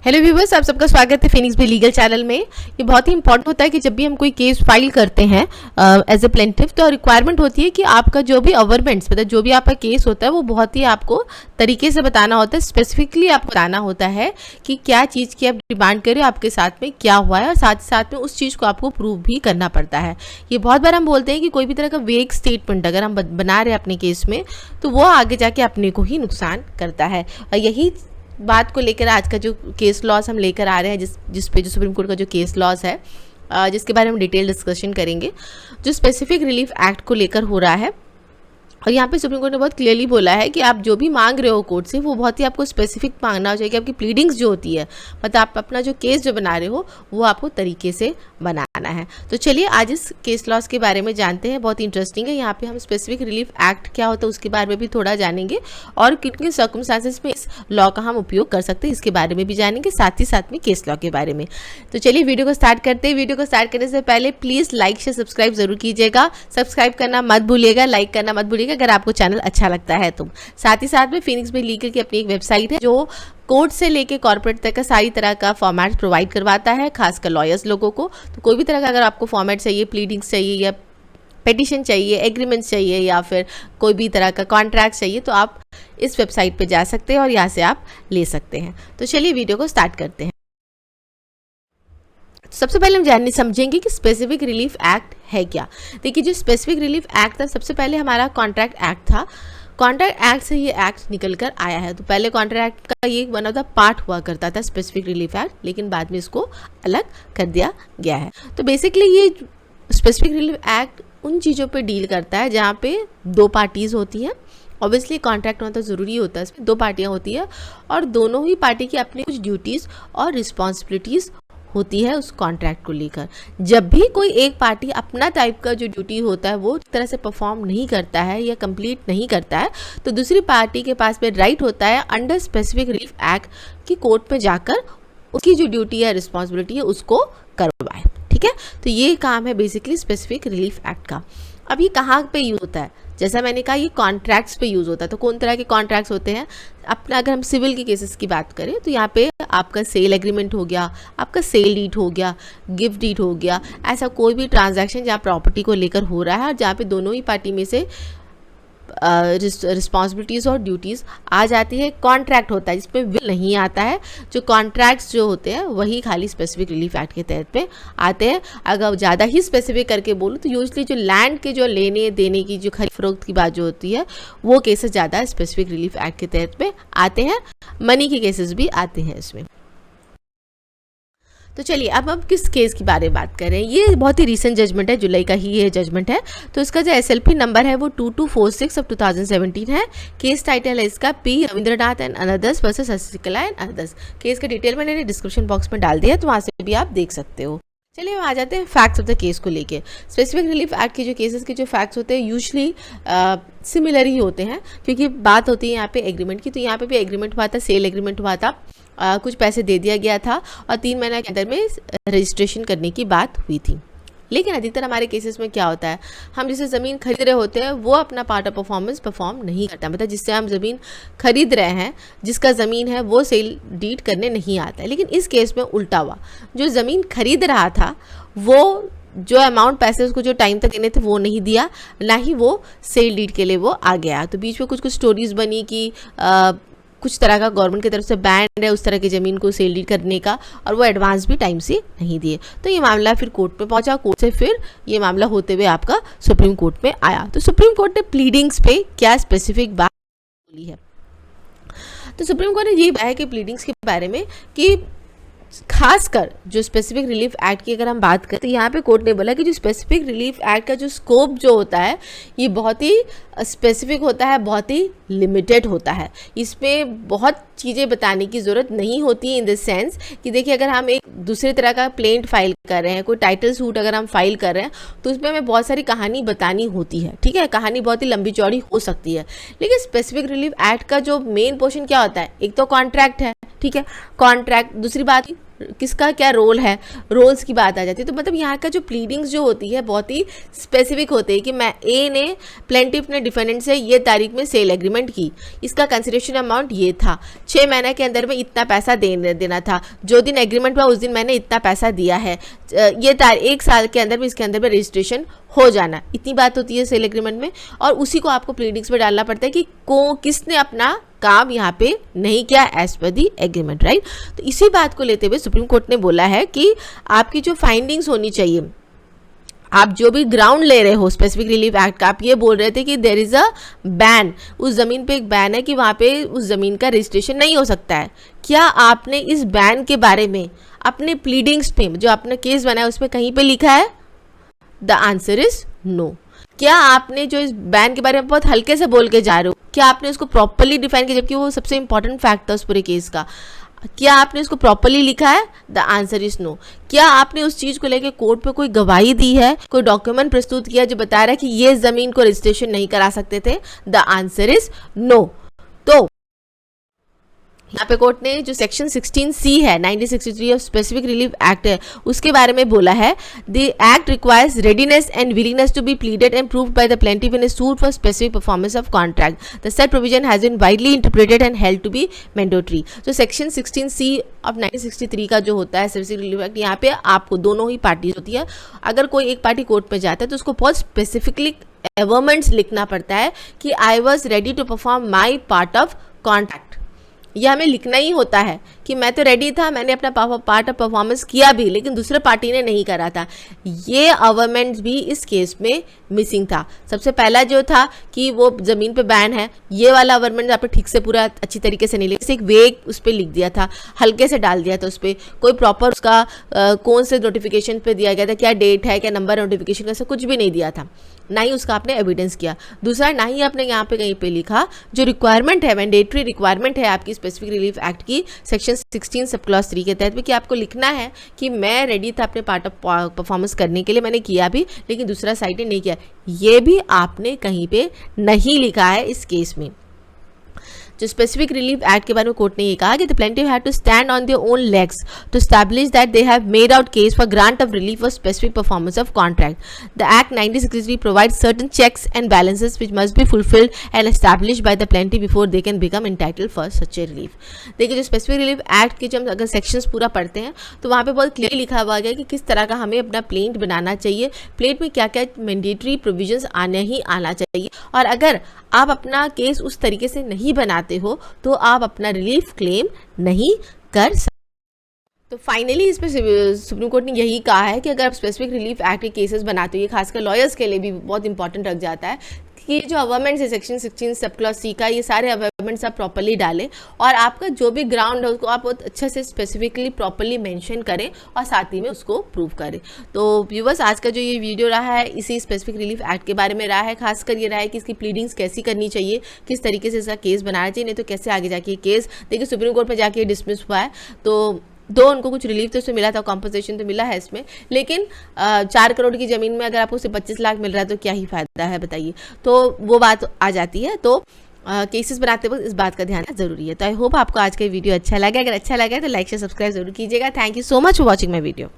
Hello viewers, आप सबका स्वागत है फिनिक्स बी लीगल चैनल में। ये बहुत ही इंपॉर्टेंट होता है कि जब भी हम कोई केस फाइल करते हैं एज ए प्लेंटिफ, तो रिक्वायरमेंट होती है कि आपका जो भी अवर्मेंट्स मतलब जो भी आपका केस होता है वो बहुत ही आपको तरीके से बताना होता है। स्पेसिफिकली आपको बताना होता है कि क्या चीज़ की आप डिमांड करें, आपके साथ में क्या हुआ है, और साथ ही साथ में उस चीज़ को आपको प्रूव भी करना पड़ता है। ये बहुत बार हम बोलते हैं कि कोई भी तरह का वेग स्टेटमेंट अगर हम बना रहे हैं अपने केस में, तो वो आगे जाके अपने को ही नुकसान करता है। और यही बात को लेकर आज का जो केस लॉस हम लेकर आ रहे हैं, जिस पे जो सुप्रीम कोर्ट का जो केस लॉस है, जिसके बारे में डिटेल डिस्कशन करेंगे, जो स्पेसिफिक रिलीफ एक्ट को लेकर हो रहा है। और यहाँ पे सुप्रीम कोर्ट ने बहुत क्लियरली बोला है कि आप जो भी मांग रहे हो कोर्ट से, वो बहुत ही आपको स्पेसिफिक मांगना चाहिए कि आपकी प्लीडिंग्स जो होती है, मतलब आप अपना जो केस जो बना रहे हो वो आपको तरीके से बनाना है। तो चलिए आज इस केस लॉस के बारे में जानते हैं, बहुत इंटरेस्टिंग है। यहाँ पे हम स्पेसिफिक रिलीफ एक्ट क्या होता है उसके बारे में भी थोड़ा जानेंगे, और किन किन सर्कमस्टांसेस में इस लॉ का हम उपयोग कर सकते हैं इसके बारे में भी जानेंगे, साथ ही साथ में केस लॉ के बारे में। तो चलिए वीडियो को स्टार्ट करते हैं। वीडियो को स्टार्ट करने से पहले प्लीज़ लाइक शेयर सब्सक्राइब जरूर कीजिएगा। सब्सक्राइब करना मत भूलिएगा, लाइक करना मत भूलिएगा अगर आपको चैनल अच्छा लगता है तो। साथ ही साथ में फिनिक्स बी लीगल की अपनी एक वेबसाइट है जो कोर्ट से लेके कॉर्पोरेट तक का सारी तरह का फॉर्मेट प्रोवाइड करवाता है, खासकर लॉयर्स लोगों को। तो कोई भी तरह का अगर आपको फॉर्मेट चाहिए, प्लीडिंग्स चाहिए या पेटिशन चाहिए, एग्रीमेंट्स चाहिए या फिर कोई भी तरह का कॉन्ट्रैक्ट चाहिए, तो आप इस वेबसाइट पे जा सकते हैं और यहाँ से आप ले सकते हैं। तो चलिए वीडियो को स्टार्ट करते हैं। सबसे पहले हम जानने समझेंगे कि स्पेसिफिक रिलीफ एक्ट है क्या। देखिए, जो स्पेसिफिक रिलीफ एक्ट था, सबसे पहले हमारा कॉन्ट्रैक्ट एक्ट था। कॉन्ट्रैक्ट एक्ट से ये एक्ट निकल कर आया है। तो पहले कॉन्ट्रैक्ट एक्ट का ये वन ऑफ द पार्ट हुआ करता था स्पेसिफिक रिलीफ एक्ट, लेकिन बाद में इसको अलग कर दिया गया है। तो बेसिकली ये स्पेसिफिक रिलीफ एक्ट उन चीज़ों पे डील करता है जहाँ पे दो पार्टीज़ होती हैं। ऑब्वियसली कॉन्ट्रैक्ट होना तो ज़रूरी होता है, इसमें दो पार्टियाँ होती है और दोनों ही पार्टी की अपनी कुछ ड्यूटीज़ और रिस्पॉन्सिबिलिटीज़ होती है उस कॉन्ट्रैक्ट को लेकर। जब भी कोई एक पार्टी अपना टाइप का जो ड्यूटी होता है वो तरह से परफॉर्म नहीं करता है या कंप्लीट नहीं करता है, तो दूसरी पार्टी के पास में राइट होता है अंडर स्पेसिफिक रिलीफ एक्ट की कोर्ट में जाकर उसकी जो ड्यूटी है, रिस्पॉन्सिबिलिटी है, उसको करवाए। ठीक है, तो ये काम है बेसिकली स्पेसिफिक रिलीफ एक्ट का। अब ये कहाँ पे यूज़ होता है? जैसा मैंने कहा, ये कॉन्ट्रैक्ट्स पे यूज़ होता है। तो कौन तरह के कॉन्ट्रैक्ट्स होते हैं? अपना अगर हम सिविल के केसेस की बात करें तो यहाँ पे आपका सेल एग्रीमेंट हो गया, आपका सेल डीड हो गया, गिफ्ट डीड हो गया, ऐसा कोई भी ट्रांजैक्शन जहाँ प्रॉपर्टी को लेकर हो रहा है और जहाँ पे दोनों ही पार्टी में से रिस्पॉन्सिबिलिटीज़ और ड्यूटीज़ आ जाती है। कॉन्ट्रैक्ट होता है जिसमें विल नहीं आता है। जो कॉन्ट्रैक्ट्स जो होते हैं वही खाली स्पेसिफिक रिलीफ एक्ट के तहत पे आते हैं। अगर ज़्यादा ही स्पेसिफिक करके बोलूँ तो यूजली जो लैंड के जो लेने देने की जो खरीद फरोख्त की बात जो होती है, वो केसेस ज़्यादा स्पेसिफिक रिलीफ एक्ट के तहत पे आते हैं। मनी के केसेस भी आते हैं इसमें। तो चलिए अब हम किस केस की बारे में बात कर रहे हैं। ये बहुत ही रीसेंट जजमेंट है, जुलाई का ही ये जजमेंट है। तो इसका जो SLP नंबर है वो 2246 ऑफ 2017 है। केस टाइटल है इसका P Ravindranath and anothers versus Shashikala and anothers. Case का डिटेल मैंने डिस्क्रिप्शन बॉक्स में डाल दिया है, तो वहाँ से भी आप देख सकते हो। चलिए हम आ जाते हैं फैक्ट्स ऑफ द केस को लेके। स्पेसिफिक रिलीफ एक्ट के जो केसेस के जो फैक्ट्स होते हैं यूजली सिमिलर ही होते हैं, क्योंकि बात होती है यहाँ पे एग्रीमेंट की। तो यहाँ पे भी एग्रीमेंट हुआ था, सेल एग्रीमेंट हुआ था, कुछ पैसे दे दिया गया था और 3 महीने के अंदर में रजिस्ट्रेशन करने की बात हुई थी। लेकिन अधिकतर हमारे केसेस में क्या होता है, हम जिसे ज़मीन खरीद रहे होते हैं वो अपना पार्ट ऑफ परफॉर्मेंस परफॉर्म नहीं करता। मतलब जिससे हम ज़मीन खरीद रहे हैं, जिसका ज़मीन है, वो सेल डीड करने नहीं आता है। लेकिन इस केस में उल्टा हुआ, जो ज़मीन खरीद रहा था वो जो अमाउंट पैसे उसको जो टाइम तक देने थे वो नहीं दिया, ना ही वो सेल डीड के लिए वो आ गया। तो बीच में कुछ स्टोरीज़ बनी कि कुछ तरह का गवर्नमेंट की तरफ से बैन है उस तरह की ज़मीन को सेल डीड करने का, और वो एडवांस भी टाइम से नहीं दिए। तो ये मामला फिर कोर्ट पे पहुंचा, कोर्ट से फिर ये मामला होते हुए आपका सुप्रीम कोर्ट में आया। तो सुप्रीम कोर्ट ने प्लीडिंग्स पे क्या स्पेसिफिक बात बोली है? तो सुप्रीम कोर्ट ने ये बताया कि प्लीडिंग्स के बारे में कि खासकर जो स्पेसिफिक रिलीफ एक्ट की अगर हम बात करें तो यहाँ पे कोर्ट ने बोला कि जो स्पेसिफिक रिलीफ एक्ट का जो स्कोप जो होता है ये बहुत ही स्पेसिफिक होता है, बहुत ही लिमिटेड होता है। इसमें बहुत चीज़ें बताने की ज़रूरत नहीं होती है, इन द सेंस कि देखिए अगर हम एक दूसरे तरह का प्लेंट फाइल कर रहे हैं, कोई टाइटल सूट अगर हम फाइल कर रहे हैं, तो उसमें हमें बहुत सारी कहानी बतानी होती है। ठीक है, कहानी बहुत ही लंबी चौड़ी हो सकती है। लेकिन स्पेसिफिक रिलीफ एक्ट का जो मेन पोर्शन क्या होता है, एक तो कॉन्ट्रैक्ट है। ठीक है, कॉन्ट्रैक्ट, दूसरी बात किसका क्या रोल है, रोल्स की बात आ जाती है। तो मतलब यहाँ का जो प्लीडिंग्स जो होती है बहुत ही स्पेसिफिक होते हैं कि मैं ए ने प्लेंटिफ ने डिफेंडेंट से ये तारीख में सेल एग्रीमेंट की, इसका कंसिडरेशन अमाउंट ये था, 6 महीने के अंदर में इतना पैसा देना था, जो दिन एग्रीमेंट हुआ उस दिन मैंने इतना पैसा दिया है, ये 1 साल के अंदर में इसके अंदर में रजिस्ट्रेशन हो जाना, इतनी बात होती है सेल एग्रीमेंट में। और उसी को आपको प्लीडिंग्स में डालना पड़ता है कि किसने अपना काम यहाँ पे नहीं किया as per the agreement, right. तो इसी बात को लेते हुए सुप्रीम कोर्ट ने बोला है कि आपकी जो फाइंडिंग्स होनी चाहिए, आप जो भी ग्राउंड ले रहे हो स्पेसिफिक रिलीफ एक्ट का, आप ये बोल रहे थे कि देयर इज़ अ बैन, उस ज़मीन पे एक बैन है कि वहाँ पे उस ज़मीन का रजिस्ट्रेशन नहीं हो सकता है। क्या आपने इस बैन के बारे में अपने प्लीडिंग्स पे जो आपने केस बनाया उसमें कहीं पे लिखा है? The answer is no. क्या आपने जो इस बैन के बारे में बहुत हल्के से बोल के जा रहे हो, क्या आपने उसको प्रॉपरली डिफाइन किया, जबकि वो सबसे इंपॉर्टेंट फैक्ट था उस पूरे केस का? क्या आपने उसको प्रॉपरली लिखा है? The answer is no. क्या आपने उस चीज को लेकर कोर्ट पे कोई गवाही दी है, कोई डॉक्यूमेंट प्रस्तुत किया जो बता रहा है कि ये जमीन को रजिस्ट्रेशन नहीं करा सकते थे? The answer is no. तो यहाँ पे कोर्ट ने जो सेक्शन 16C है 1963 ऑफ स्पेसिफिक रिलीफ एक्ट है उसके बारे में बोला है, the act requires readiness and willingness to be pleaded and proved by the plaintiff in a suit for specific performance of contract. The set provision has been widely interpreted and held to be mandatory. तो section 16C of 1963 का जो होता है specific relief act, यहाँ पे आपको दोनों ही parties होती है, अगर कोई एक पार्टी कोर्ट में जाता है तो उसको बहुत स्पेसिफिकली एवर्मेंट्स लिखना पड़ता है कि I was ready to perform my part of contract. यह हमें लिखना ही होता है कि मैं तो रेडी था, मैंने अपना पार्ट ऑफ परफॉर्मेंस किया भी, लेकिन दूसरे पार्टी ने नहीं करा था। ये अवर्मेंट भी इस केस में मिसिंग था। सबसे पहला जो था कि वो ज़मीन पे बैन है, ये वाला अवर्मेंट आपने ठीक से पूरा अच्छी तरीके से नहीं लिखा, एक वेग उस पर लिख दिया था, हल्के से डाल दिया था उस पर, कोई प्रॉपर उसका कौन से नोटिफिकेशन पे दिया गया था, क्या डेट है, क्या नंबर नोटिफिकेशन, ऐसा कुछ भी नहीं दिया था, ना ही उसका आपने एविडेंस किया। दूसरा, ना ही आपने यहाँ पे कहीं पे लिखा जो रिक्वायरमेंट है, मैंडेटरी रिक्वायरमेंट है आपकी स्पेसिफिक रिलीफ एक्ट की सेक्शन 16 सब क्लॉज 3 के तहत भी, कि आपको लिखना है कि मैं रेडी था अपने पार्ट ऑफ परफॉर्मेंस करने के लिए, मैंने किया भी, लेकिन दूसरा साइड ने नहीं किया। ये भी आपने कहीं पे नहीं लिखा है इस केस में। जो स्पेसिफिक रिलीफ एक्ट के बारे में कोर्ट ने ये कहा कि the plaintiff had to stand on their own legs to establish that they have made out case for grant of relief for specific performance of contract. The act 1963 provides certain checks and balances which must be fulfilled and established by the plaintiff before they can become entitled for such a relief. देखिए, जो specific relief act के जब अगर sections पूरा पढ़ते हैं तो वहाँ पे बहुत क्लियरली लिखा हुआ गया कि किस तरह का हमें अपना प्लेंट बनाना चाहिए, प्लेंट में क्या क्या मैंडेटरी प्रोविजंस आना चाहिए, और अगर आप अपना केस उस तरीके से नहीं बनाते हो तो आप अपना रिलीफ क्लेम नहीं कर सकते। तो फाइनली इस पर सुप्रीम कोर्ट ने यही कहा है कि अगर आप स्पेसिफिक रिलीफ एक्ट के केसेस बनाते हो, ये खासकर लॉयर्स के लिए भी बहुत इंपॉर्टेंट रख जाता है कि जो अवर्मेंट्स है सेक्शन 16 सब क्लॉज C का, ये सारे अवर्मेंट्स आप प्रॉपर्ली डालें और आपका जो भी ग्राउंड है उसको आप बहुत अच्छे से स्पेसिफिकली प्रॉपर्ली मेंशन करें और साथ ही में उसको प्रूव करें। तो व्यूअर्स, आज का जो ये वीडियो रहा है इसी स्पेसिफिक रिलीफ एक्ट के बारे में रहा है, खासकर ये रहा है कि इसकी प्लीडिंग्स कैसी करनी चाहिए, किस तरीके से इसका केस बनाना चाहिए, नहीं तो कैसे आगे जाके केस, देखिए सुप्रीम कोर्ट में जाके डिसमिस हुआ है, तो दो उनको कुछ रिलीफ तो इसमें मिला था, कॉम्पनसेशन तो मिला है इसमें, लेकिन 4 करोड़ की ज़मीन में अगर आपको उसे 25 लाख मिल रहा है तो क्या ही फायदा है बताइए। तो वो बात आ जाती है। तो केसेस बनाते वक्त इस बात का ध्यान ज़रूरी है। तो आई होप आपको आज का वीडियो अच्छा लगा। अगर अच्छा लगा तो लाइक शेयर सब्सक्राइब जरूर कीजिएगा। Thank you so much for watching my video.